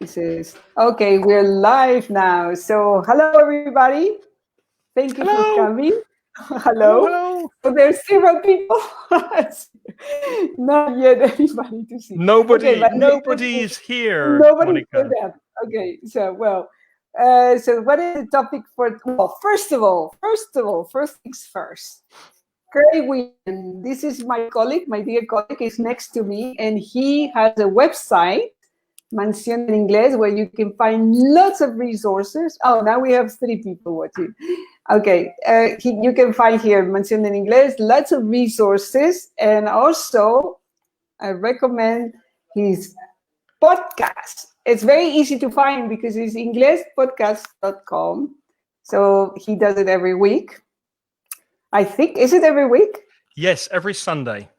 He says, okay, we're live now. So hello, everybody. Thank you for coming. Hello. Hello. So there's several people. Not yet anybody to see. Nobody's here. Nobody's here. Okay, so so what is the topic for? Well, first things first. Craig Wealand, this is my colleague, my dear colleague, is next to me, and he has a website, Mansión en Inglés, where you can find lots of resources. Oh, now we have 3 people watching. Okay, you can find here, Mansión en Inglés, lots of resources, and also I recommend his podcast. It's very easy to find because it's inglespodcast.com. So he does it every week. I think, is it every week? Yes, every Sunday.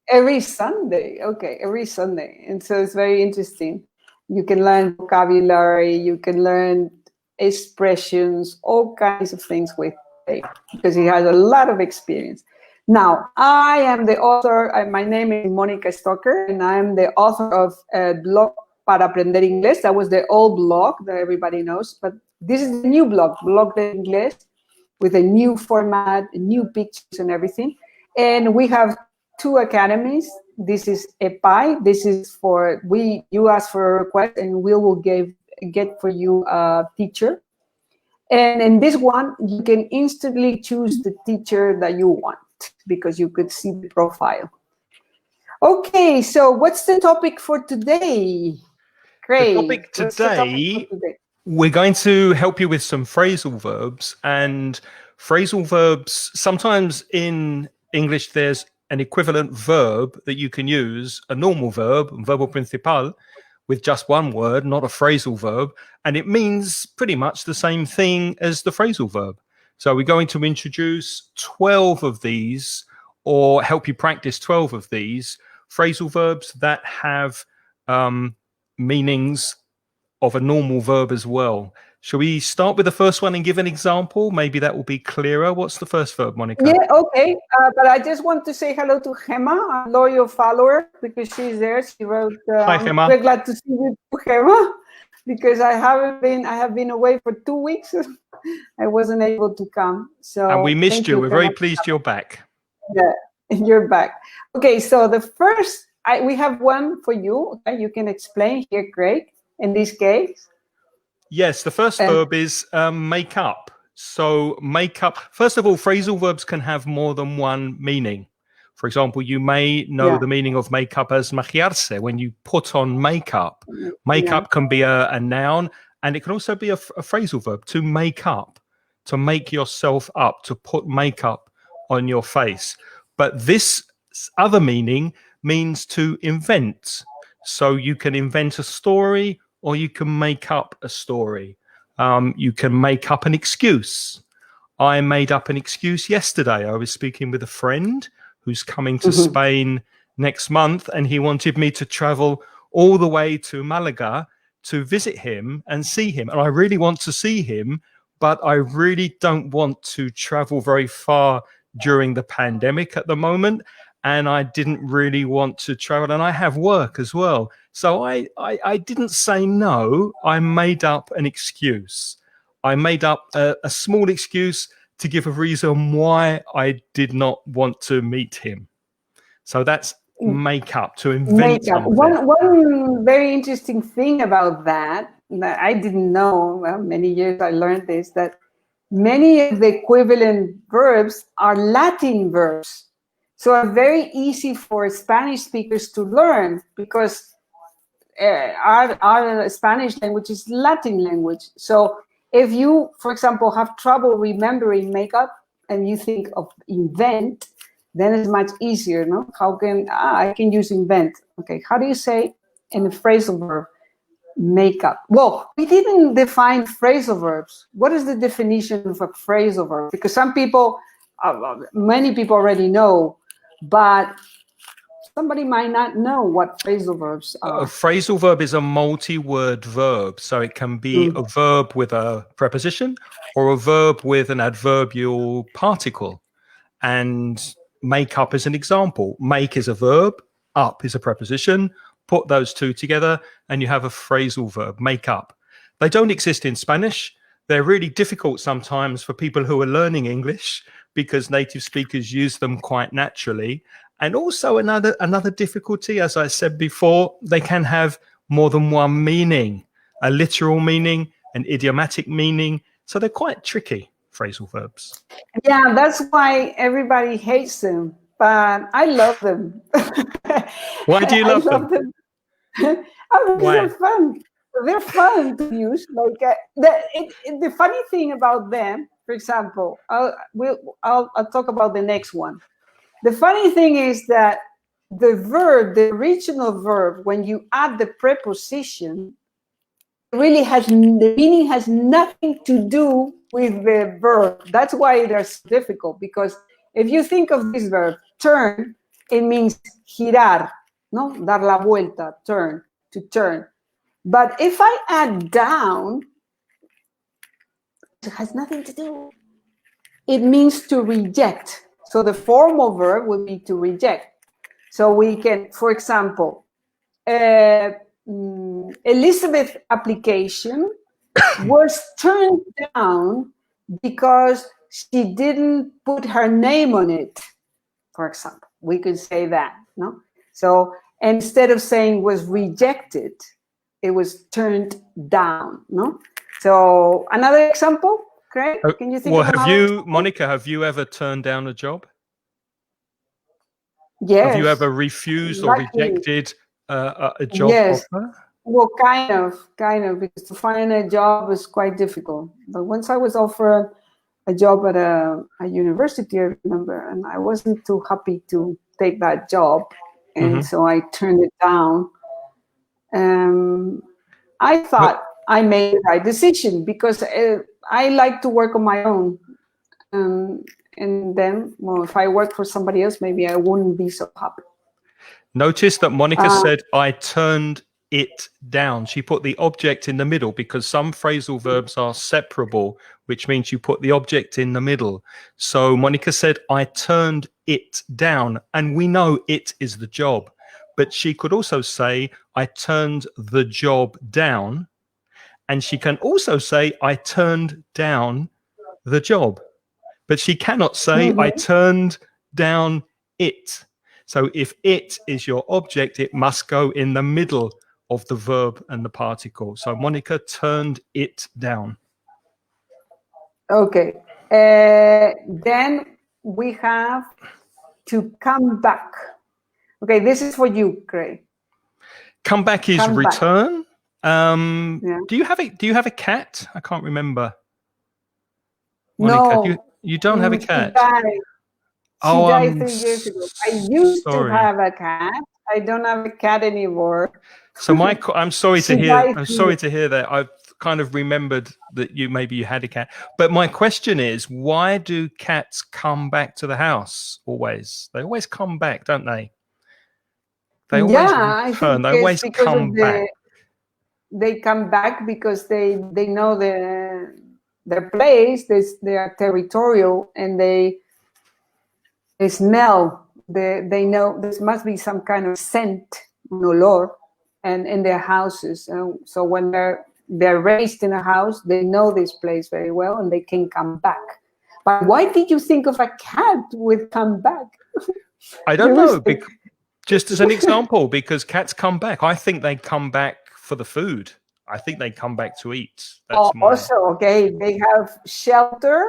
Every Sunday, okay, every Sunday. And so it's very interesting. You can learn vocabulary, you can learn expressions, all kinds of things with Craig, because he has a lot of experience. Now, I am the author, my name is Mónica Stocker, and I am the author of a blog para aprender inglés. That was the old blog that everybody knows, but this is the new blog de inglés, with a new format, new pictures and everything. And we have 2 academies. This is EPI. This is for, you ask for a request and we will get for you a teacher. And in this one, you can instantly choose the teacher that you want because you could see the profile. Okay, so what's the topic for today? Craig, the topic today, we're going to help you with some phrasal verbs. And phrasal verbs, sometimes in English, there's an equivalent verb that you can use, a normal verb, verbo principal, with just one word, not a phrasal verb. And it means pretty much the same thing as the phrasal verb. So we're going to introduce 12 of these, or help you practice 12 of these phrasal verbs that have meanings of a normal verb as well. Shall we start with the first one and give an example? Maybe that will be clearer. What's the first verb, Monica? Yeah, okay. But I just want to say hello to Gemma, a loyal follower, because she's there. She wrote, Hi, Gemma. I'm very glad to see you, Gemma, because I have been away for 2 weeks. I wasn't able to come. So and we missed you. We're very pleased you're back. Yeah, you're back. Okay, so the first, we have one for you. Okay, you can explain here, Craig, in this case. Yes, the first verb is make up. So make up. First of all, phrasal verbs can have more than one meaning. For example, you may know the meaning of make up as maquillarse, when you put on makeup. Makeup can be a noun, and it can also be a phrasal verb, to make up, to make yourself up, to put makeup on your face. But this other meaning means to invent. So you can invent a story, or you can make up a story. You can make up an excuse. I made up an excuse yesterday. I was speaking with a friend who's coming to Spain next month, and he wanted me to travel all the way to Malaga to visit him and see him. And I really want to see him, but I really don't want to travel very far during the pandemic at the moment. And I didn't really want to travel, and I have work as well. So I didn't say no. I made up an excuse. I made up a small excuse to give a reason why I did not want to meet him. So that's make up, to invent something. One very interesting thing about that I didn't know, well, many years I learned this, that many of the equivalent verbs are Latin verbs. So are very easy for Spanish speakers to learn, because our Spanish language is Latin language. So if you, for example, have trouble remembering makeup and you think of invent, then it's much easier, no? How can, I can use invent. Okay, how do you say in a phrasal verb, makeup? Well, we didn't define phrasal verbs. What is the definition of a phrasal verb? Because some people, many people already know, but somebody might not know what phrasal verbs are. A phrasal verb is a multi-word verb. So it can be a verb with a preposition or a verb with an adverbial particle. And make up is an example. Make is a verb, up is a preposition, put those two together, and you have a phrasal verb, make up. They don't exist in Spanish. They're really difficult sometimes for people who are learning English because native speakers use them quite naturally. And also another difficulty, as I said before, they can have more than one meaning, a literal meaning, an idiomatic meaning. So they're quite tricky, phrasal verbs. Yeah, that's why everybody hates them, but I love them. Why do you love them? Because they're fun. They're fun to use. Like the funny thing about them, for example, I'll talk about the next one. The funny thing is that the verb, the original verb, when you add the preposition, really the meaning has nothing to do with the verb. That's why they're so difficult, because if you think of this verb, turn, it means girar, no? Dar la vuelta, turn, to turn. But if I add down, it has nothing to do. It means to reject. So the formal verb would be to reject. So we can, for example, Elizabeth's application was turned down because she didn't put her name on it, for example. We could say that, no? So instead of saying was rejected, it was turned down, no? So another example, Craig? Can you think of another? Monica, have you ever turned down a job? Yes. Have you ever refused or rejected a job offer? Well, kind of, because to find a job is quite difficult. But once I was offered a job at a university, I remember, and I wasn't too happy to take that job, and so I turned it down. I thought I made the right decision because I like to work on my own. And then, well, if I worked for somebody else, maybe I wouldn't be so happy. Notice that Monica said, I turned it down. She put the object in the middle because some phrasal verbs are separable, which means you put the object in the middle. So Monica said, I turned it down. And we know it is the job. But she could also say, I turned the job down. And she can also say, I turned down the job. But she cannot say, I turned down it. So if it is your object, it must go in the middle of the verb and the particle. So Monica turned it down. Okay. Then we have to come back. Okay, this is for you, Craig. Come back is return. Do you have a cat? I can't remember. Monica, no. You don't have a cat? She died 3 years ago. I used to have a cat. I don't have a cat anymore. So I'm sorry to hear. I'm sorry to hear that. I've kind of remembered that maybe you had a cat. But my question is, why do cats come back to the house always? They always come back, don't they? They always return. They always come back. They come back because they know their place. They are territorial, and they smell. They know there must be some kind of scent, un olor, and in their houses. So when they're raised in a house, they know this place very well, and they can come back. But why did you think of a cat with come back? I don't know. Just as an example, because cats come back. I think they come back for the food. I think they come back to eat. Also, okay, they have shelter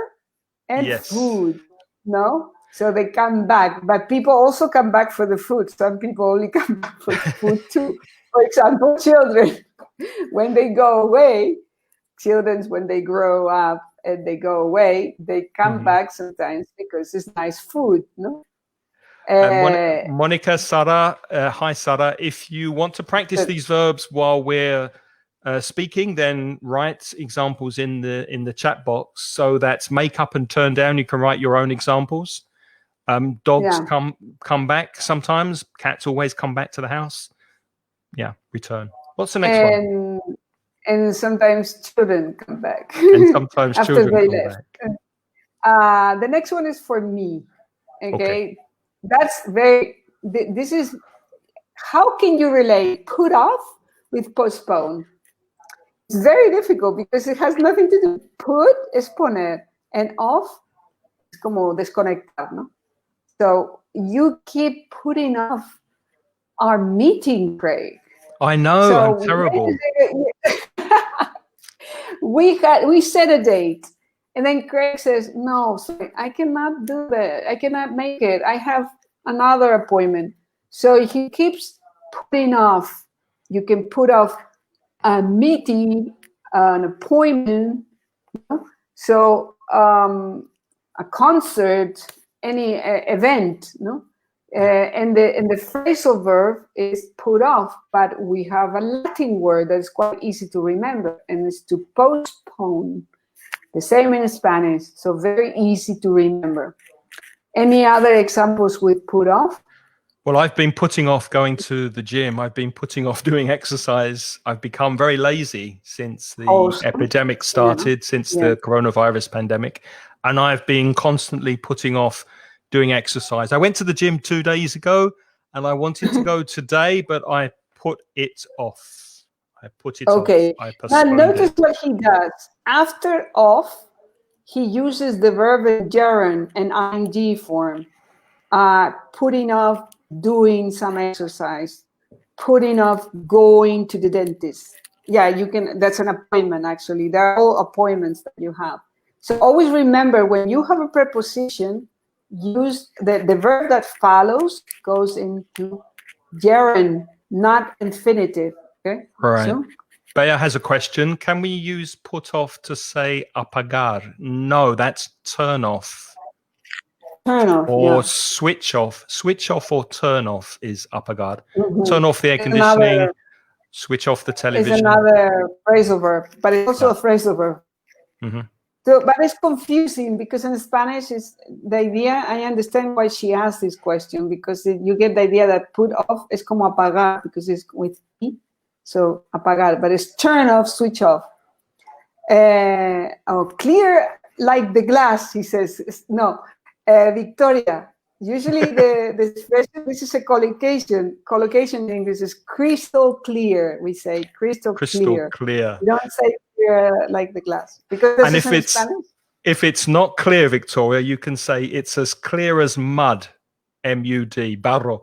and food, no? So they come back, but people also come back for the food. Some people only come back for the food too. For example, children, when they go away, when they grow up and they go away, they come back sometimes because it's nice food, no? Monica, Sarah, hi Sarah. If you want to practice these verbs while we're speaking, then write examples in the chat box. So that's make up and turn down. You can write your own examples. Dogs come back sometimes. Cats always come back to the house. Yeah, return. What's the next one? And sometimes children come back. And sometimes children come back. The next one is for me. Okay. That's very. This is how can you relate put off with postpone? It's very difficult because it has nothing to do. Put es poner, and off es como desconectar, ¿no? So you keep putting off our meeting, Craig. I know, So I'm terrible. We set a date, and then Craig says, no, sorry, I cannot do that. I cannot make it. I have another appointment. So he keeps putting off. You can put off a meeting, an appointment, you know? So a concert, any event, no? And the phrasal verb is put off, but we have a Latin word that's quite easy to remember, and it's to postpone. The same in Spanish, so very easy to remember. Any other examples with put off? Well, I've been putting off going to the gym. I've been putting off doing exercise. I've become very lazy since the epidemic started, since the coronavirus pandemic. And I've been constantly putting off doing exercise. I went to the gym 2 days ago and I wanted to go today, but I put it off. I put it off. I postponed now notice what he does. After off, he uses the verb in gerund and ing form. Putting off doing some exercise, putting off going to the dentist. Yeah, you can, that's an appointment actually. They're all appointments that you have. So always remember, when you have a preposition, use the verb that follows goes into gerund, not infinitive. Okay. Right. So, Bea has a question. Can we use put off to say apagar? No, that's turn off. Turn off, or switch off. Switch off or turn off is apagar. Mm-hmm. Turn off the air conditioning, switch off the television. It's another phrasal verb, but it's also a phrasal verb. Mm-hmm. So, but it's confusing because in Spanish, is the idea, I understand why she asked this question, because you get the idea that put off is como apagar, because it's with P, so apagar, but it's turn off, switch off. Clear like the glass, he says. No, Victoria, usually the expression, this is a collocation. Collocation in English is crystal clear, we say crystal clear. We don't say clear like the glass. Because and if it's not clear, Victoria, you can say it's as clear as mud, M-U-D, barro.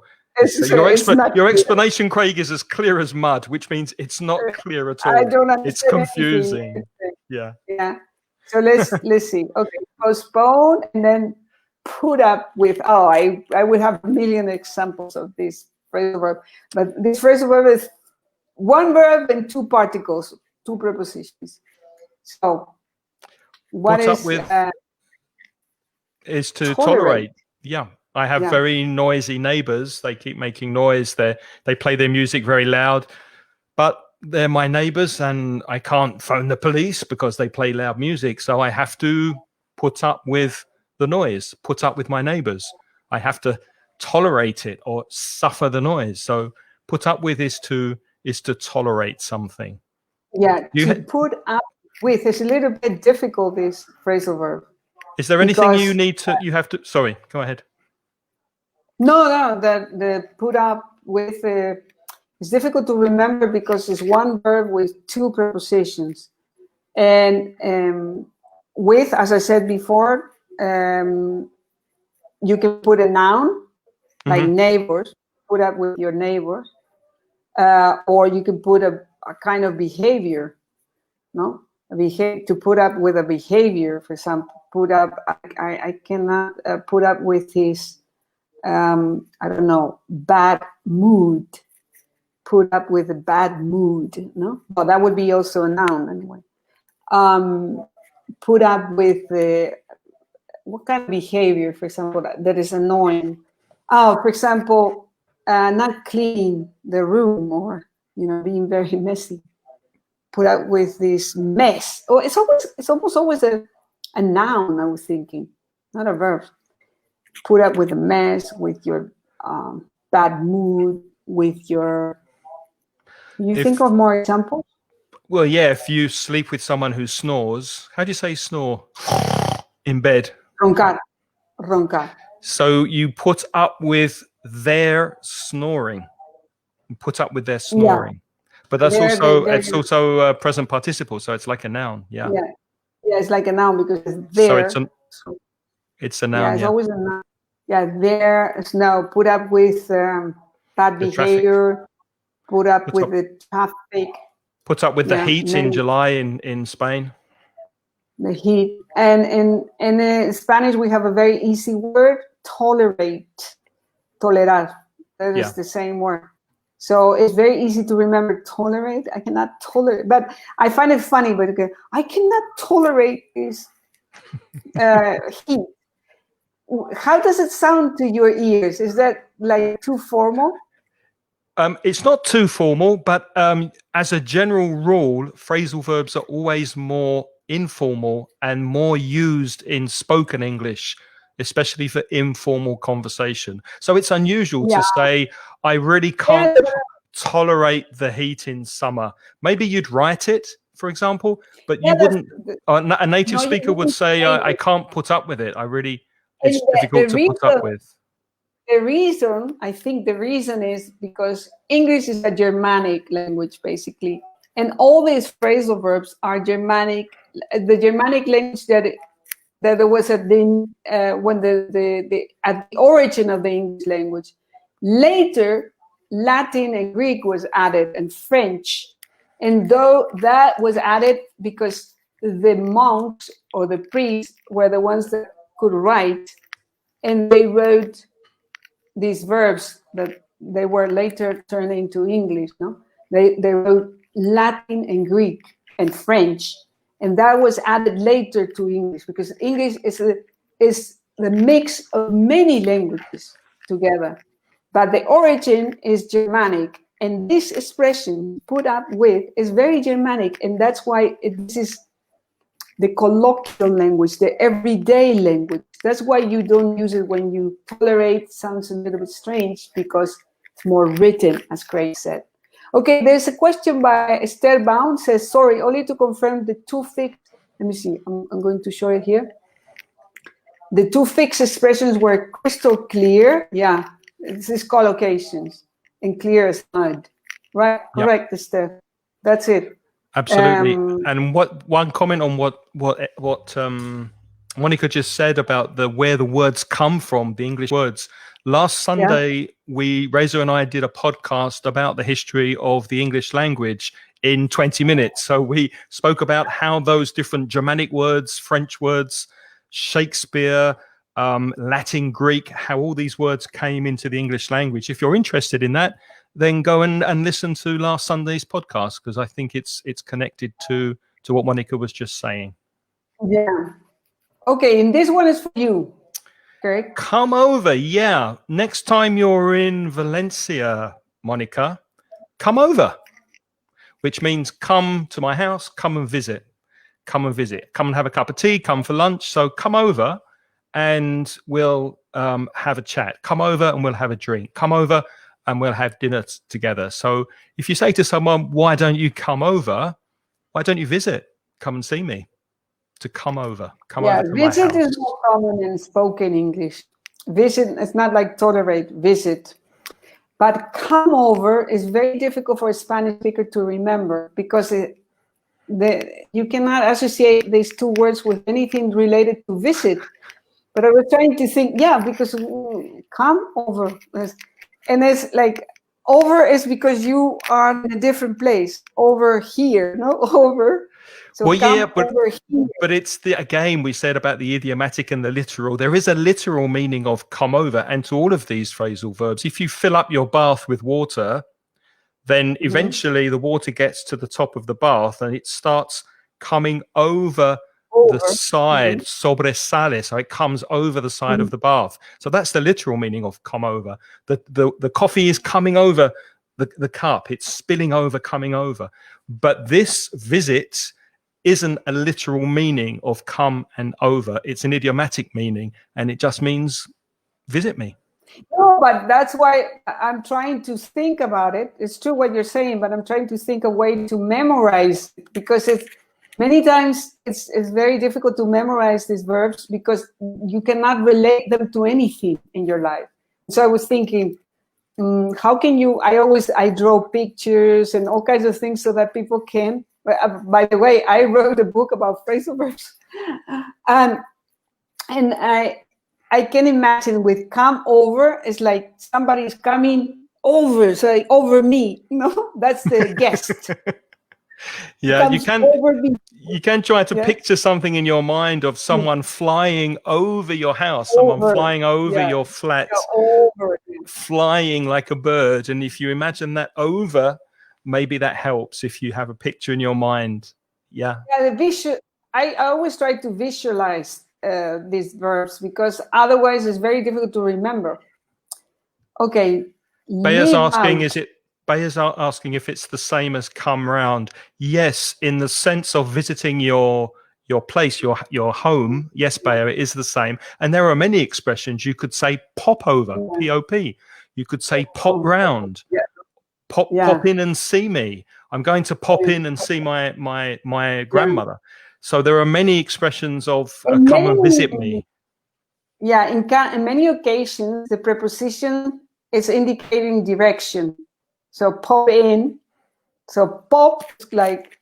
Your explanation, Craig, is as clear as mud, which means it's not clear at all. I don't understand. It's confusing. Yeah. So let's see. Okay, postpone and then put up with. I would have a million examples of this phrasal verb, but this phrasal verb is one verb and two particles, two prepositions. So what put up with is to tolerate. Yeah. I have very noisy neighbors. They keep making noise. They play their music very loud, but they're my neighbors and I can't phone the police because they play loud music. So I have to put up with the noise, put up with my neighbors. I have to tolerate it or suffer the noise. So put up with is to tolerate something. Yeah, to put up with is a little bit difficult, this phrasal verb. Is there anything you have to, sorry, go ahead. No, the put up with it's difficult to remember because it's one verb with two prepositions. And with, as I said before, you can put a noun, like neighbors, put up with your neighbors, or you can put a kind of behavior, no? To put up with a behavior, for example, put up, I cannot put up with his, I don't know, bad mood. Put up with a bad mood, no? Well, that would be also a noun anyway. Put up with what kind of behavior, for example, that is annoying? For example, not cleaning the room or, being very messy. Put up with this mess. Oh, it's almost always a noun, I was thinking, not a verb. Put up with a mess, with your bad mood, with your... think of more examples? Well, yeah, if you sleep with someone who snores, how do you say snore? In bed. Roncar. So you put up with their snoring. put up with their snoring. But that's it's also a present participle, so it's like a noun. Yeah, it's like a noun because it's there. So it's a noun. It's always a noun. Yeah, there. Now put up with bad behavior. Put up with the traffic. Put up with the heat in July in Spain. The heat. And in Spanish we have a very easy word: tolerate. Tolerar. That is the same word. So it's very easy to remember. Tolerate. I cannot tolerate, but I find it funny. But I cannot tolerate this heat. How does it sound to your ears? Is that like too formal? It's not too formal, but as a general rule, phrasal verbs are always more informal and more used in spoken English, especially for informal conversation. So it's unusual to say, I really can't tolerate the heat in summer. Maybe you'd write it, for example, but you wouldn't. A native speaker would say, I can't put up with it. It's difficult to put up with. The reason, I think the reason is because English is a Germanic language, basically. And all these phrasal verbs are Germanic, the Germanic language that there was at the origin of the English language. Later, Latin and Greek was added, and French. And though that was added because the monks or the priests were the ones that could write, and they wrote these verbs that they were later turned into English. No, they wrote Latin and Greek and French, and that was added later to English because English is the mix of many languages together. But the origin is Germanic, and this expression, put up with, is very Germanic, and that's why this is the colloquial language, the everyday language. That's why you don't use it when you tolerate. Sounds a little bit strange because it's more written, as Craig said. Okay, there's a question by Esther Bound, says, sorry, only to confirm the two fixed, let me see, I'm going to show it here. The two fixed expressions were crystal clear. Yeah, this is collocations, and clear as mud. Right, correct, Esther. That's it. Absolutely. And one comment on what Monica just said about where the words come from, the English words. Last Sunday, Reza and I did a podcast about the history of the English language in 20 minutes. So we spoke about how those different Germanic words, French words, Shakespeare, Latin, Greek, how all these words came into the English language. If you're interested in that, then go and listen to last Sunday's podcast, because I think it's connected to what Monica was just saying. Yeah. Okay, and this one is for you, Craig. Come over, yeah. Next time you're in Valencia, Monica, come over, which means come to my house, come and visit. Come and visit. Come and have a cup of tea, come for lunch. So come over and we'll have a chat. Come over and we'll have a drink. Come over and we'll have dinner together. So if you say to someone, why don't you come over? Why don't you visit? Come and see me. To come over. Come over to my house. Visit is more common in spoken English. Visit, it's not like tolerate, visit. But come over is very difficult for a Spanish speaker to remember because you cannot associate these two words with anything related to visit. But I was trying to think, because come over. And it's like, over is because you are in a different place. Over here, no? Over. So well, yeah, but it's again, we said about the idiomatic and the literal. There is a literal meaning of come over. And to all of these phrasal verbs, if you fill up your bath with water, then eventually the water gets to the top of the bath and it starts coming over the side, sobresale, so it comes over the side of the bath. So that's the literal meaning of come over. The coffee is coming over the cup, it's spilling over, coming over. But this visit isn't a literal meaning of come and over. It's an idiomatic meaning, and it just means visit me. No, but that's why I'm trying to think about it. It's true what you're saying, but I'm trying to think a way to memorize it, because many times it's very difficult to memorize these verbs because you cannot relate them to anything in your life. So I was thinking, how can you, I draw pictures and all kinds of things so that people can, by the way, I wrote a book about phrasal verbs. And I can imagine with come over, it's like somebody's coming over, so like over me, that's the guest. Yeah, you can try to picture something in your mind of someone flying over your house, someone flying over your flat, flying like a bird. And if you imagine that over, maybe that helps if you have a picture in your mind. Yeah, the visual. I always try to visualize these verbs because otherwise it's very difficult to remember. Okay. Baya's asking if it's the same as come round. Yes, in the sense of visiting your place, your home. Yes, Baya, it is the same. And there are many expressions. You could say pop over, P-O-P. You could say pop round. Pop in and see me. I'm going to pop in and see my grandmother. So there are many expressions of come and visit me. Yeah, in many occasions, the preposition is indicating direction. So pop in. So pop is like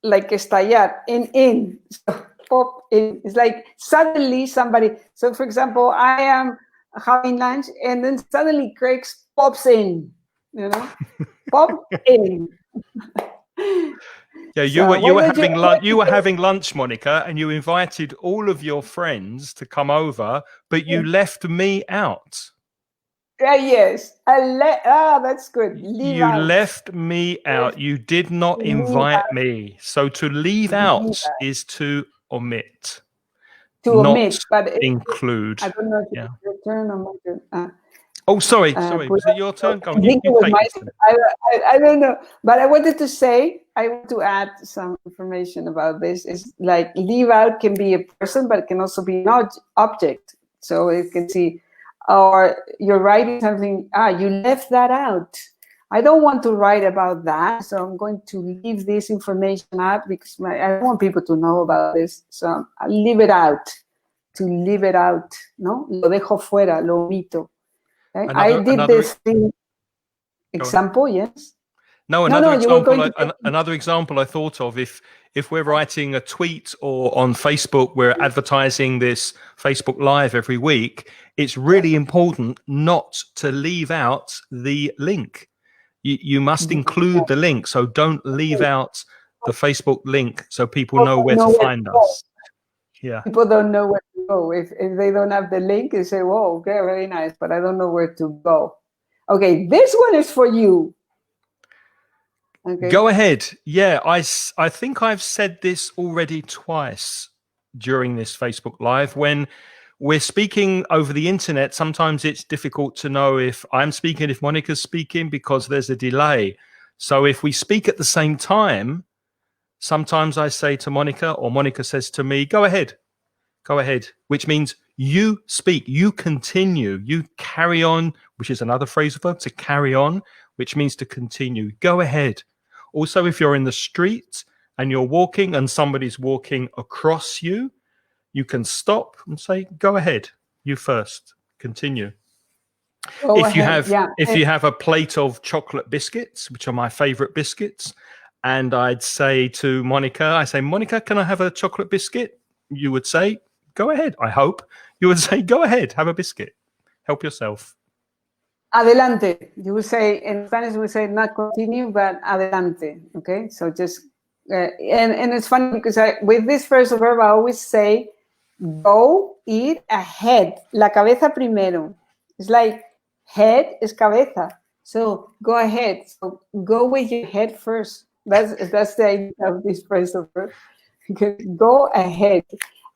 estallar, in. So pop in. It's like suddenly somebody. So for example, I am having lunch and then suddenly Craig pops in, pop in. Yeah, you were having lunch. You were having lunch, Monica, and you invited all of your friends to come over, but you left me out. Yes, that's good. You left me out. You did not invite me. So to leave out is to omit. To omit, but include. I don't know if it's your turn or my turn. Oh, sorry. Was it your turn? I think it was my turn. I don't know. But I wanted to say, I want to add some information about this. It's like leave out can be a person, but it can also be an object. So you can see, or you're writing something, you left that out. I don't want to write about that, so I'm going to leave this information out because I don't want people to know about this. So I'll leave it out. To leave it out, ¿no? Lo dejo fuera, lo omito. Okay? I did this thing. Example, yes? No, another example I thought of, if we're writing a tweet or on Facebook, we're advertising this Facebook Live every week, it's really important not to leave out the link. You must include the link, so don't leave out the Facebook link so people know where to find us. Yeah. People don't know where to go. If they don't have the link, they say, whoa, okay, very nice, but I don't know where to go. Okay, this one is for you. Okay. Go ahead. Yeah, I think I've said this already twice during this Facebook Live. When we're speaking over the internet, sometimes it's difficult to know if I'm speaking, if Monica's speaking, because there's a delay. So if we speak at the same time, sometimes I say to Monica, or Monica says to me, go ahead, which means you speak, you continue, you carry on, which is another phrasal verb, to carry on, which means to continue. Go ahead. Also, if you're in the street and you're walking and somebody's walking across you, you can stop and say, go ahead, you first, continue. If you have a plate of chocolate biscuits, which are my favorite biscuits, and I'd say to Monica, Monica, can I have a chocolate biscuit? You would say, go ahead, I hope. You would say, go ahead, have a biscuit. Help yourself. Adelante. You would say, in Spanish, we say not continue, but adelante. Okay, so just, and it's funny because with this phrasal verb, I always say, go, ir, ahead. La cabeza primero. It's like head is cabeza. So go ahead. So go with your head first. That's the idea of this phrasal verb. Go ahead.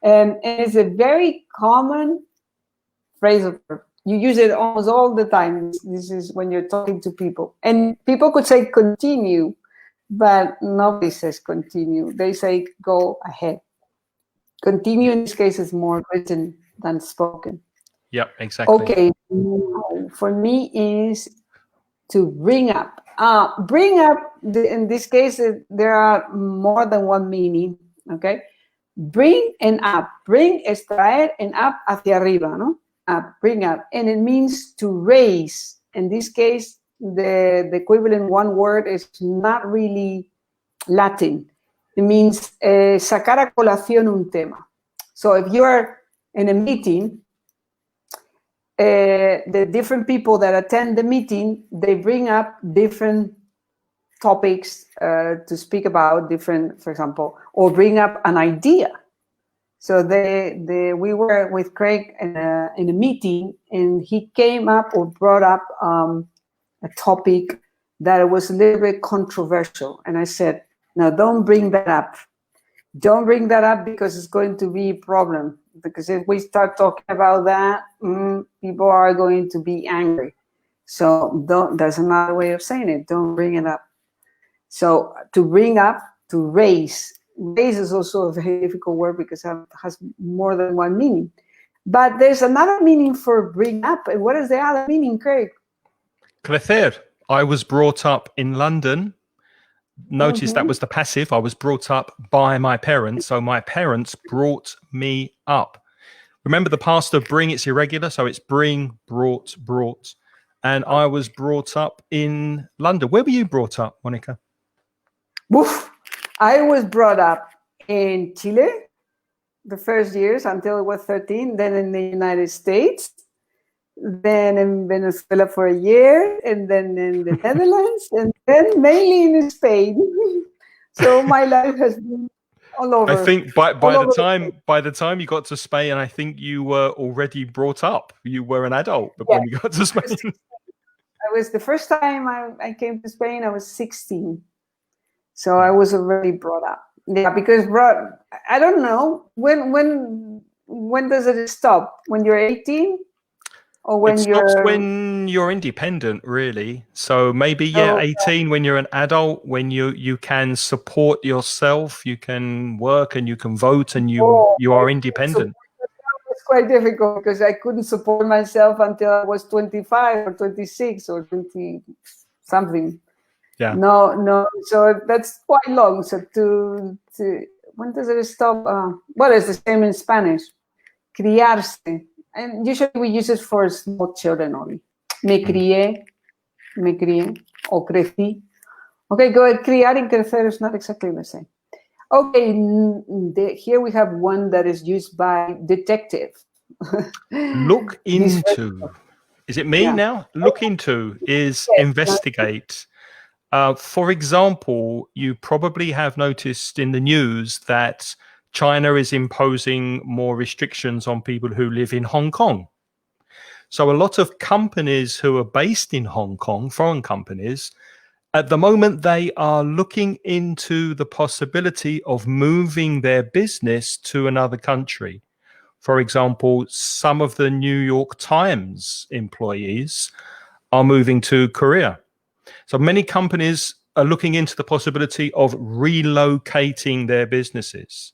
And it's a very common phrasal verb. You use it almost all the time. This is when you're talking to people. And people could say continue, but nobody says continue. They say go ahead. Continue in this case is more written than spoken. Yeah, exactly. Okay, for me is to bring up. Bring up, in this case, there are more than one meaning, okay? Bring and up. Bring es traer and up hacia arriba, ¿no? Up, bring up. And it means to raise, In this case, the equivalent one word is not really Latin. It means sacar a colación un tema. So if you're in a meeting, the different people that attend the meeting, they bring up different topics to speak about, different, for example, or bring up an idea. So we were with Craig in a meeting, and he came up or brought up a topic that was a little bit controversial. And I said, no, don't bring that up. Don't bring that up because it's going to be a problem. Because if we start talking about that, people are going to be angry. So there's another way of saying it. Don't bring it up. So to bring up, to raise. Raise is also a very difficult word because it has more than one meaning. But there's another meaning for bring up. And what is the other meaning, Craig? Crecer. I was brought up in London. Notice that was the passive. I was brought up by my parents. So my parents brought me up. Remember the past of bring, it's irregular. So it's bring, brought. And I was brought up in London. Where were you brought up, Monica? Woof. I was brought up in Chile the first years until I was 13, then in the United States, then in Venezuela for a year, and then in the Netherlands, and then mainly in Spain. So my life has been all over. I think by the time you got to Spain, I think you were already brought up. You were an adult, but when you got to Spain, I was the first time I came to Spain. I was 16. So I was already brought up. Yeah, because I don't know when does it stop? When you're 18, or when it stops when you're independent, really. So maybe 18 when you're an adult, when you can support yourself, you can work and you can vote and you are independent. So it's quite difficult because I couldn't support myself until I was 25 or 26 or 20 something. Yeah. No. So that's quite long. So to when does it stop? Well, it's the same in Spanish. Criarse, and usually we use it for small children only. Me crié, or crecí. Okay, go ahead. Criar and crecer is not exactly the same. Okay, here we have one that is used by detective. Look into. Is it me now? Look into is investigate. For example, you probably have noticed in the news that China is imposing more restrictions on people who live in Hong Kong. So a lot of companies who are based in Hong Kong, foreign companies, at the moment they are looking into the possibility of moving their business to another country. For example, some of the New York Times employees are moving to Korea. So many companies are looking into the possibility of relocating their businesses.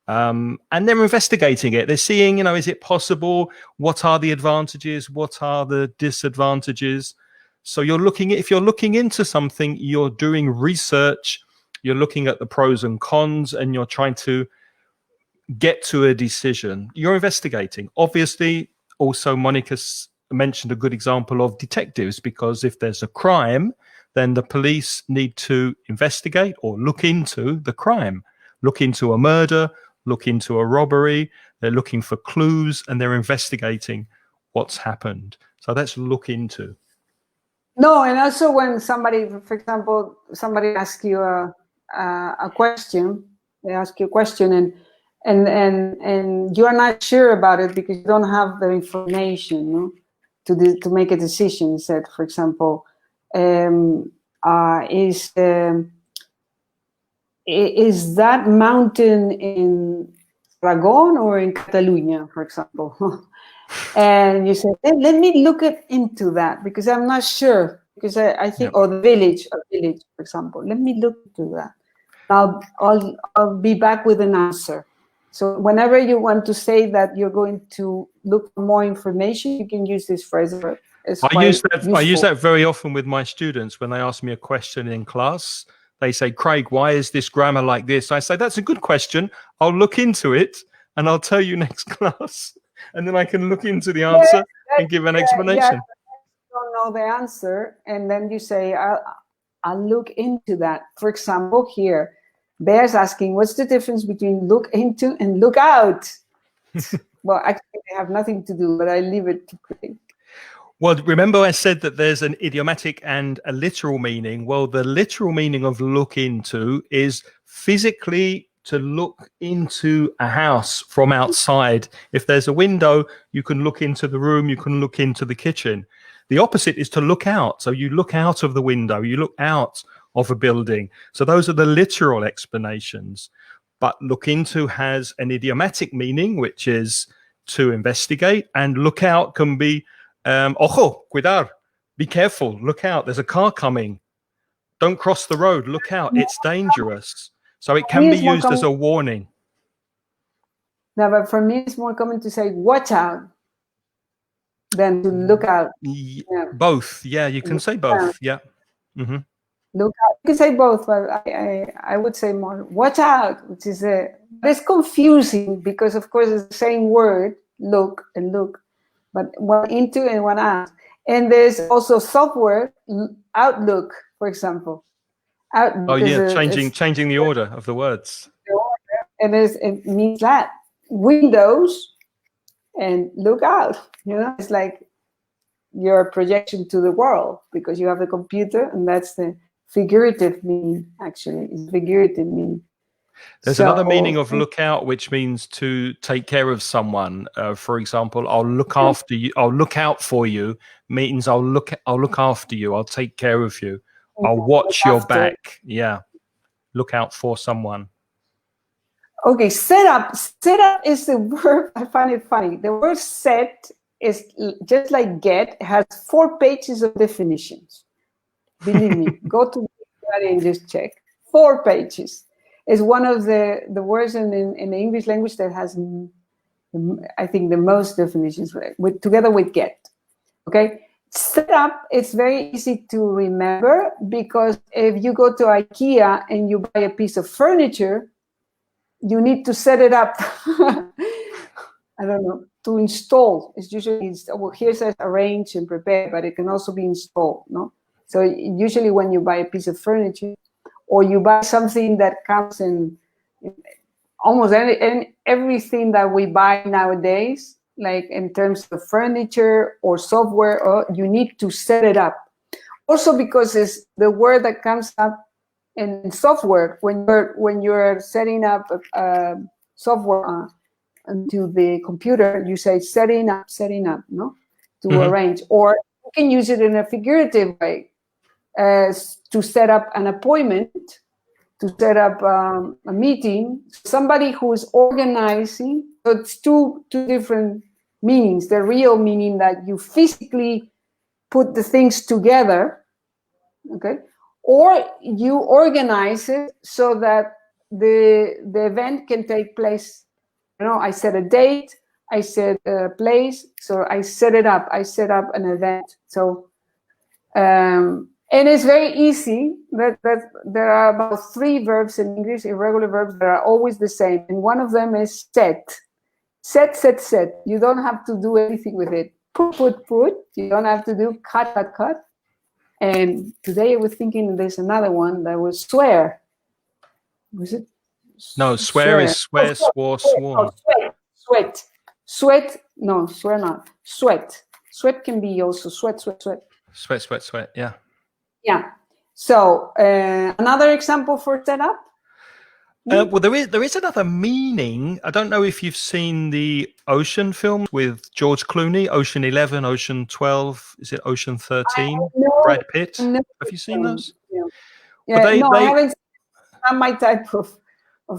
And they're investigating it. They're seeing, is it possible? What are the advantages? What are the disadvantages? So if you're looking into something, you're doing research, you're looking at the pros and cons, and you're trying to get to a decision. You're investigating. Obviously, also Monica's mentioned a good example of detectives, because if there's a crime, then the police need to investigate or look into the crime, look into a murder, look into a robbery. They're looking for clues and they're investigating what's happened. So that's look into. No, and also when somebody, for example, somebody asks you a question, they ask you a question and you are not sure about it because you don't have the information, no? To make a decision. Said, for example, is that mountain in Aragon or in Catalonia, for example? And you say, let me look into that because I'm not sure. Because I think, or the village, for example. Let me look into that. I'll be back with an answer. So whenever you want to say that you're going to look for more information, you can use this phrase. I use that very often with my students when they ask me a question in class. They say, Craig, why is this grammar like this? I say, that's a good question. I'll look into it and I'll tell you next class. And then I can look into the answer and give an explanation. I don't know the answer, and then you say, I'll look into that. For example, here, Bear's asking, what's the difference between look into and look out? Well, actually, they have nothing to do, but I leave it to Craig. Well, remember I said that there's an idiomatic and a literal meaning. Well, the literal meaning of look into is physically to look into a house from outside. If there's a window, you can look into the room, you can look into the kitchen. The opposite is to look out. So you look out of the window, you look out of a building. So those are the literal explanations. But look into has an idiomatic meaning, which is to investigate, and look out can be ojo, cuidar, be careful, look out, there's a car coming, don't cross the road, look out, it's dangerous. So it can be used as a warning. No, but for me, it's more common to say watch out than to look out. Yeah. Both, yeah, you can say both, yeah. Mm-hmm. Look out. You can say both, but I would say more watch out, which is it's confusing because, of course, it's the same word, look and look, but one into and one out. And there's also software, Outlook, for example. Outlook, oh yeah, changing the order of the words. And it means that Windows and look out. You know, it's like your projection to the world because you have a computer, and that's the figurative meaning. Actually, it's figurative meaning. There's another meaning of look out, which means to take care of someone. For example, I'll look after you. I'll look out for you means I'll look after you. I'll take care of you. I'll watch your back. Yeah, look out for someone. Okay, set up. Set up is the verb. I find it funny. The word set is just like get. It has 4 pages of definitions. Believe me, go to the and just check. 4 pages. Is one of the words in the English language that has, I think, the most definitions together with get. Okay, set up. It's very easy to remember because if you go to IKEA and you buy a piece of furniture, you need to set it up. I don't know, to install. It's usually well, here it says arrange and prepare, but it can also be installed. No, so usually when you buy a piece of furniture, or you buy something that comes in almost everything that we buy nowadays, like in terms of furniture or software, or you need to set it up. Also because it's the word that comes up in software when you're setting up software onto the computer, you say setting up, no, to arrange. Or you can use it in a figurative way. To set up an appointment, to set up a meeting, somebody who is organizing. So it's two different meanings. The real meaning that you physically put the things together, okay, or you organize it so that the event can take place. You know, I set a date, I set a place, so I set it up. I set up an event. So. And it's very easy. That there are about 3 verbs in English, irregular verbs, that are always the same. And one of them is set. Set. You don't have to do anything with it. Put. You don't have to do cut. And today I was thinking there's another one that was swear. Was it? No, swear is swear, swore, sworn. Sweat. No, swear not. Sweat. Sweat can be also sweat. Sweat, yeah. Yeah. So another example for setup. Well, there is another meaning. I don't know if you've seen the Ocean films with George Clooney, Ocean 11, Ocean 12. Is it Ocean 13? Brad Pitt. Have you seen those? Yeah. I haven't. Not my type of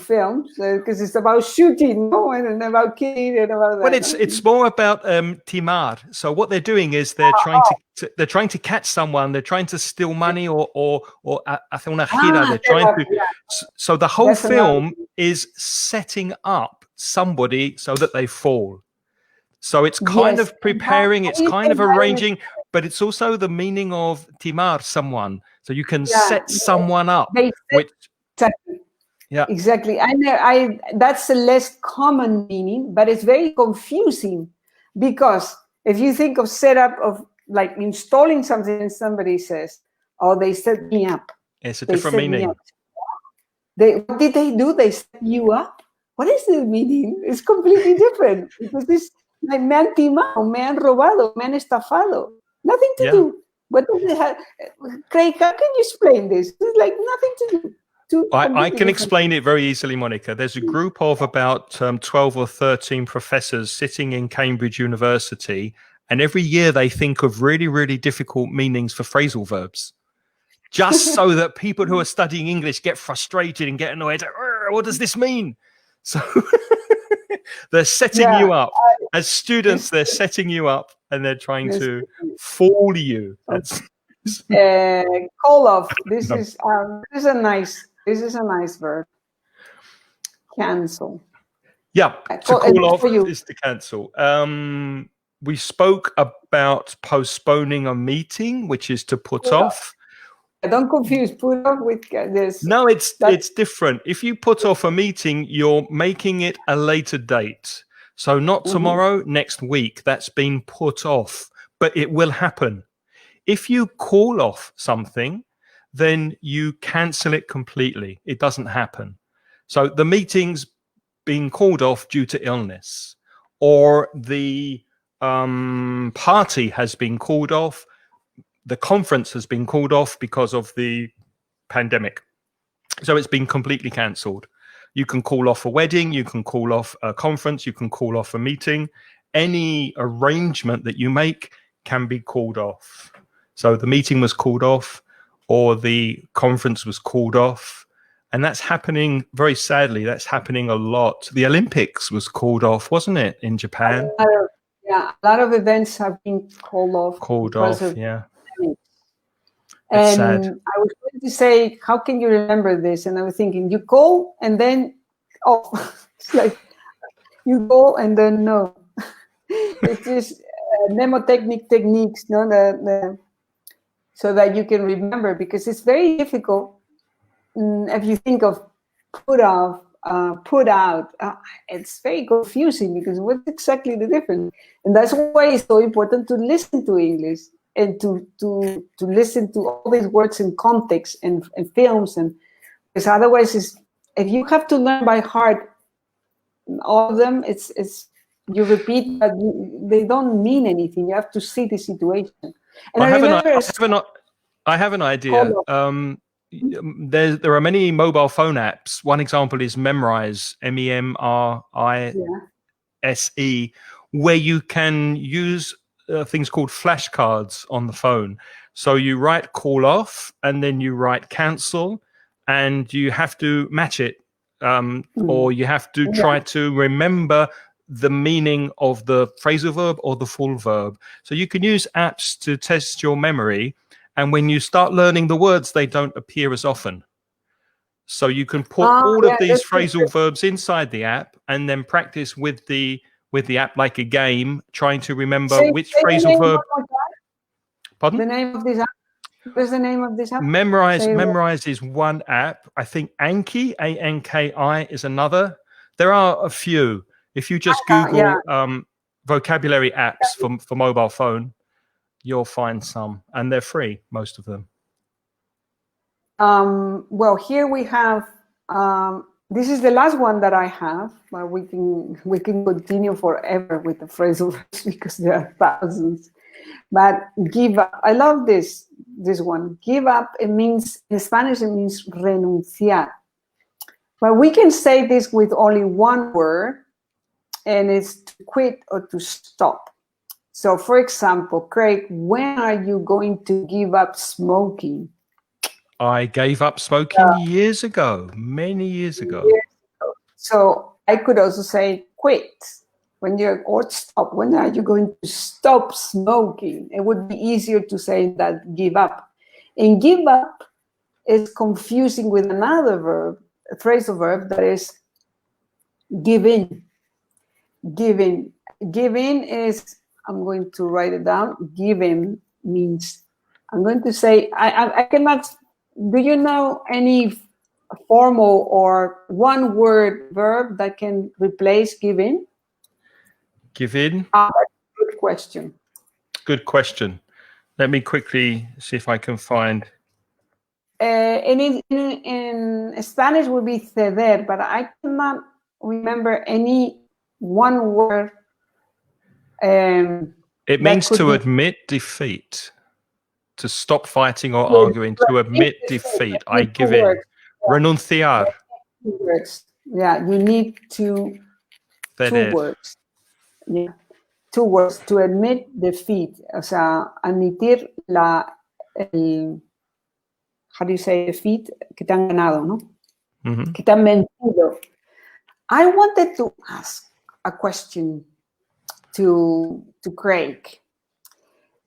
films because it's about shooting, no, and about killing and about that. Well, it's more about timar. So what they're doing is they're trying to catch someone. They're trying to steal money or hacer una gira. They're trying to. So the whole film is setting up somebody so that they fall. So it's kind of preparing. It's kind of arranging, but it's also the meaning of timar, someone. So you can set someone up. Yeah, exactly. I that's a less common meaning, but it's very confusing because if you think of setup of like installing something and somebody says, oh, they set me up. It's a different meaning. What did they do? They set you up? What is the meaning? It's completely different. Because it's like me han timado, me han robado, me han estafado. Nothing to do. What does it have? Craig, how can you explain this? It's like nothing to do. I can explain it very easily, Monica. There's a group of about 12 or 13 professors sitting in Cambridge University, and every year they think of really, really difficult meanings for phrasal verbs, just so that people who are studying English get frustrated and get annoyed. What does this mean? So they're setting you up. As students, they're setting you up and they're trying to fool you. That's call off. This is a nice verb. Cancel. Yeah, to call off is to cancel. We spoke about postponing a meeting, which is to put off. Don't confuse put off with this. No, it's different. If you put off a meeting, you're making it a later date. So not tomorrow, next week. That's been put off, but it will happen. If you call off something, then you cancel it completely. It doesn't happen. So the meeting's being called off due to illness, or the party has been called off. The conference has been called off because of the pandemic. So it's been completely cancelled. You can call off a wedding, you can call off a conference, you can call off a meeting. Any arrangement that you make can be called off. So the meeting was called off, or the conference was called off. And that's happening, very sadly, that's happening a lot. The Olympics was called off, wasn't it, in Japan? Yeah, a lot of events have been called off. Yeah. And sad. I was going to say, how can you remember this? And I was thinking, you call and then, it's like you go and then no. It's just mnemotechnic techniques, no, so that you can remember, because it's very difficult. If you think of put off, put out, it's very confusing, because what's exactly the difference? And that's why it's so important to listen to English and to listen to all these words in context and films, and because otherwise, if you have to learn by heart all of them, it's you repeat, but they don't mean anything. You have to see the situation. And I have an idea. There are many mobile phone apps. One example is Memrise, MEMRISE, where you can use things called flashcards on the phone. So you write call off and then you write cancel, and you have to match it, or you have to try to remember the meaning of the phrasal verb or the full verb. So you can use apps to test your memory. And when you start learning the words, they don't appear as often. So you can put all of these phrasal verbs inside the app and then practice with the app like a game, trying to remember which phrasal verb. Pardon? The name of this app? What is the name of this app? Memrise is one app. I think Anki, A-N-K-I, is another. There are a few. If you just Google vocabulary apps for mobile phone, you'll find some, and they're free, most of them. Well, here we have, this is the last one that I have, but we can continue forever with the phrasal verbs because there are thousands. But give up, I love this one. Give up, it means, in Spanish, it means renunciar. But we can say this with only one word, and it's to quit or to stop. So, for example, Craig, when are you going to give up smoking? I gave up smoking years ago, many years ago. So I could also say quit. Or stop. When are you going to stop smoking? It would be easier to say that give up. And give up is confusing with another verb, a phrasal verb, that is give in. Give in. Give in is, I'm going to write it down. Give in means, I'm going to say, I cannot, do you know any formal or one word verb that can replace give in? Give in? Good question. Good question. Let me quickly see if I can find. And in Spanish would be ceder, but I cannot remember any one word. It means to admit defeat, to stop fighting or arguing, to admit defeat. I give in. Renunciar. Words. Yeah, you need two words. Yeah. 2 words, to admit defeat, o sea, admitir how do you say defeat? Que te han ganado, ¿no? Mm-hmm. Que te han vencido. I wanted to ask a question to Craig,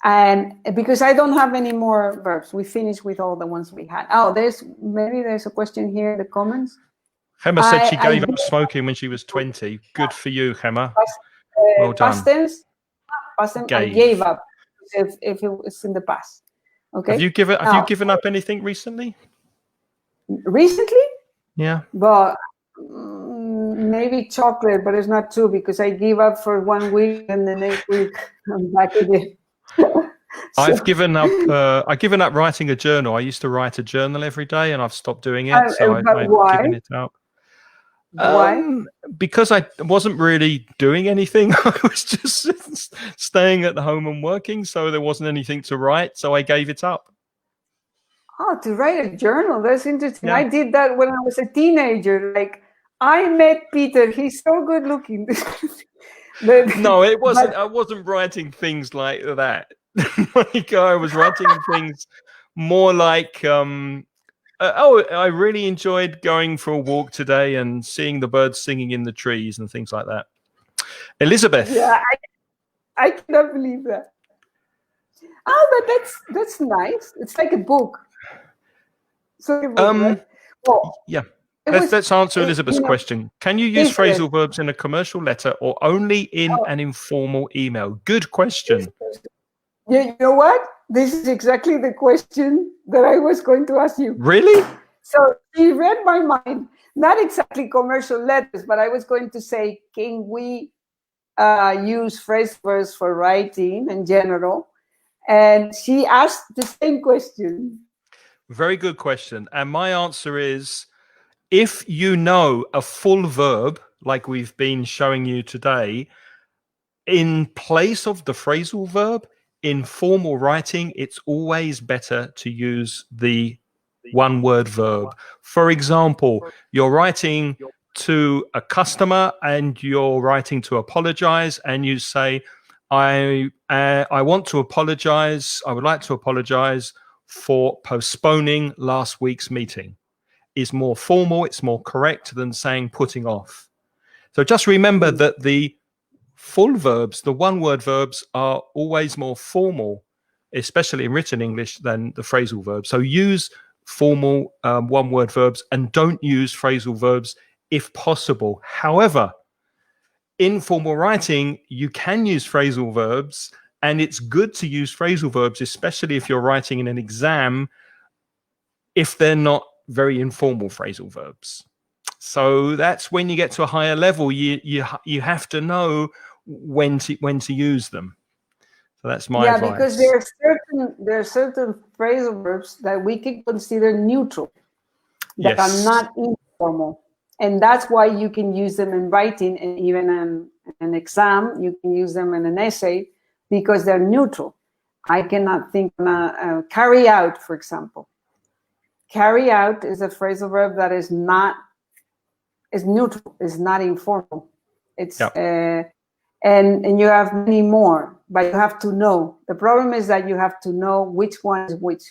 and because I don't have any more verbs, we finished with all the ones we had. Oh, there's a question here in the comments. Gemma said she gave up smoking when she was 20. Good for you, Gemma. Well done. Past tense, I gave up if it was in the past. Okay. Have you given up anything recently? Recently? Yeah. But maybe chocolate, but it's not true because I give up for 1 week and the next week I'm back again. I've given up. I've given up writing a journal. I used to write a journal every day, and I've stopped doing it. So I've given it up. Why? Because I wasn't really doing anything. I was just staying at home and working, so there wasn't anything to write, so I gave it up. Oh, to write a journal, that's interesting. Yeah. I did that when I was a teenager. Like, I met Peter, he's so good looking. No, it wasn't. I wasn't writing things like that. Like, I was writing things more like I really enjoyed going for a walk today and seeing the birds singing in the trees and things like that. Elizabeth. Yeah, I cannot believe that. Oh, but that's nice. It's like a book. So right? Well, yeah. Let's answer Elizabeth's question. Can you use phrasal verbs in a commercial letter or only in an informal email? Good question. Yeah, you know what? This is exactly the question that I was going to ask you. Really? So he read my mind. Not exactly commercial letters, but I was going to say, can we use phrasal verbs for writing in general? And she asked the same question. Very good question. And my answer is, if you know a full verb, like we've been showing you today, in place of the phrasal verb, in formal writing, it's always better to use the one-word verb. For example, you're writing to a customer and you're writing to apologize, and you say, I want to apologize. I would like to apologize for postponing last week's meeting. Is more formal, it's more correct than saying putting off. So just remember that the full verbs, the one-word verbs, are always more formal, especially in written English, than the phrasal verbs. So use formal one-word verbs and don't use phrasal verbs if possible. However, in formal writing, you can use phrasal verbs, and it's good to use phrasal verbs, especially if you're writing in an exam, if they're not very informal phrasal verbs. So that's when you get to a higher level, you have to know when to use them. So that's my advice. Yeah, because there are certain phrasal verbs that we can consider neutral, that are not informal, and that's why you can use them in writing, and even in an exam you can use them in an essay because they're neutral. I cannot think carry out, for example. Carry out is a phrasal verb that is neutral, is not informal. It's and you have many more, but you have to know. The problem is that you have to know which one is which.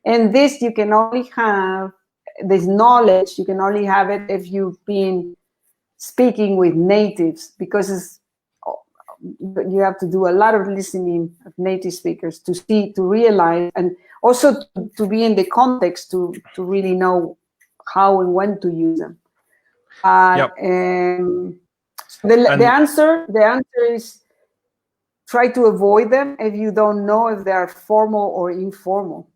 And this you can only have, this knowledge, you can only have it if you've been speaking with natives, because you have to do a lot of listening of native speakers to see, to realize, and also to be in the context to really know how and when to use them. The answer is try to avoid them if you don't know if they are formal or informal.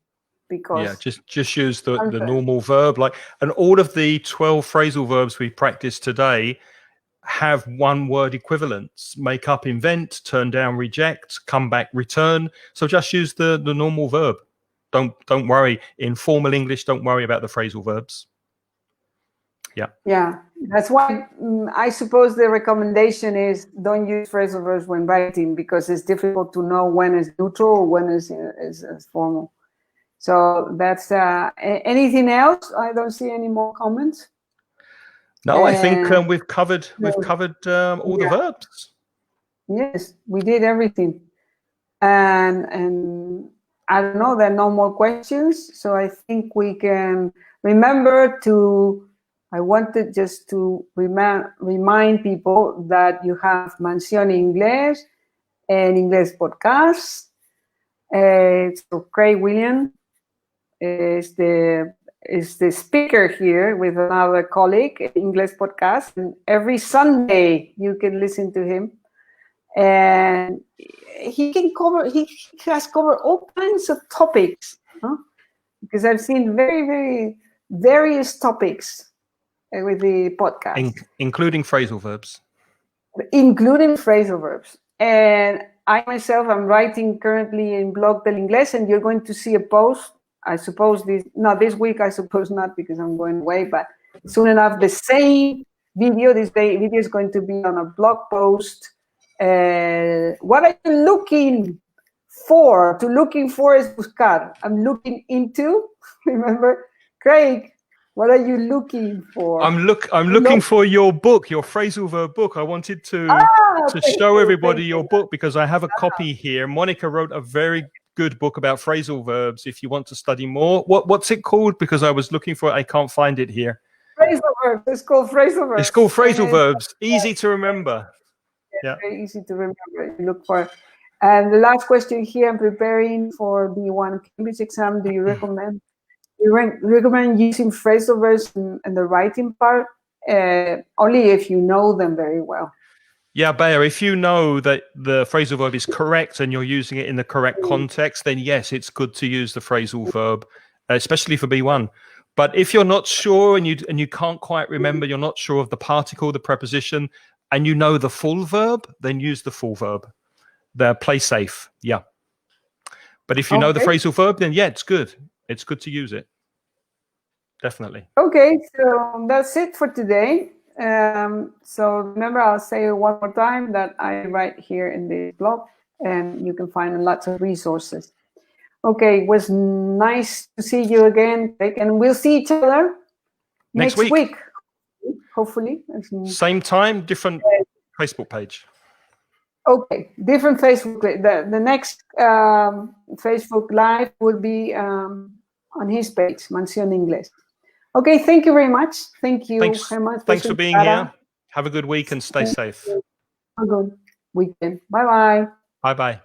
Because just use the normal verb, and all of the 12 phrasal verbs we practiced today have one word equivalents: make up, invent, turn down, reject, come back, return. So just use the normal verb. Don't worry. In formal English, don't worry about the phrasal verbs. Yeah. Yeah, that's why I suppose the recommendation is don't use phrasal verbs when writing, because it's difficult to know when it's neutral or when is formal. So that's anything else? I don't see any more comments. No, I think we've covered all the verbs. Yes, we did everything, and I don't know, there are no more questions, so I think we can remember to. I wanted just to remind people that you have Mansión Inglés and Inglés Podcast. So Craig Wealand is the speaker here with another colleague at English Podcast, and every Sunday you can listen to him, and he has covered all kinds of topics, huh? Because I've seen very, very various topics with the podcast, including phrasal verbs. And I myself am writing currently in Blog del Inglés, and you're going to see a post, I suppose this week, I suppose not, because I'm going away, but soon enough, the same video, this video is going to be on a blog post. What are you looking for? Looking for is buscar. I'm looking into, remember, Craig, what are you looking for? I'm looking for your book, your phrasal verb book. I wanted to show everybody your book, because I have a copy here. Mónica wrote a very good book about phrasal verbs. If you want to study more, what's it called? Because I was looking for it, I can't find it here. Phrasal verbs. It's called phrasal verbs. It's called phrasal verbs. Easy to remember. Yeah, very easy to remember. You look for. And the last question here: I'm preparing for the B1 Cambridge exam. Do you recommend? You recommend using phrasal verbs in the writing part, only if you know them very well. Yeah, Bea, if you know that the phrasal verb is correct and you're using it in the correct context, then yes, it's good to use the phrasal verb, especially for B1. But if you're not sure and you can't quite remember, you're not sure of the particle, the preposition, and you know the full verb, then use the full verb. Play safe, yeah. But if you know the phrasal verb, then yeah, it's good. It's good to use it. Definitely. Okay, so that's it for today. So remember, I'll say one more time that I write here in the blog, and you can find lots of resources. Okay, it was nice to see you again, and we'll see each other next week. Hopefully. Same time, different Facebook page. Okay, different Facebook. The next Facebook Live will be on his page, Mansión Inglés. Okay, thank you very much. Thank you very much. Thanks for being here. Have a good week and stay safe. Have a good weekend. Bye-bye. Bye-bye.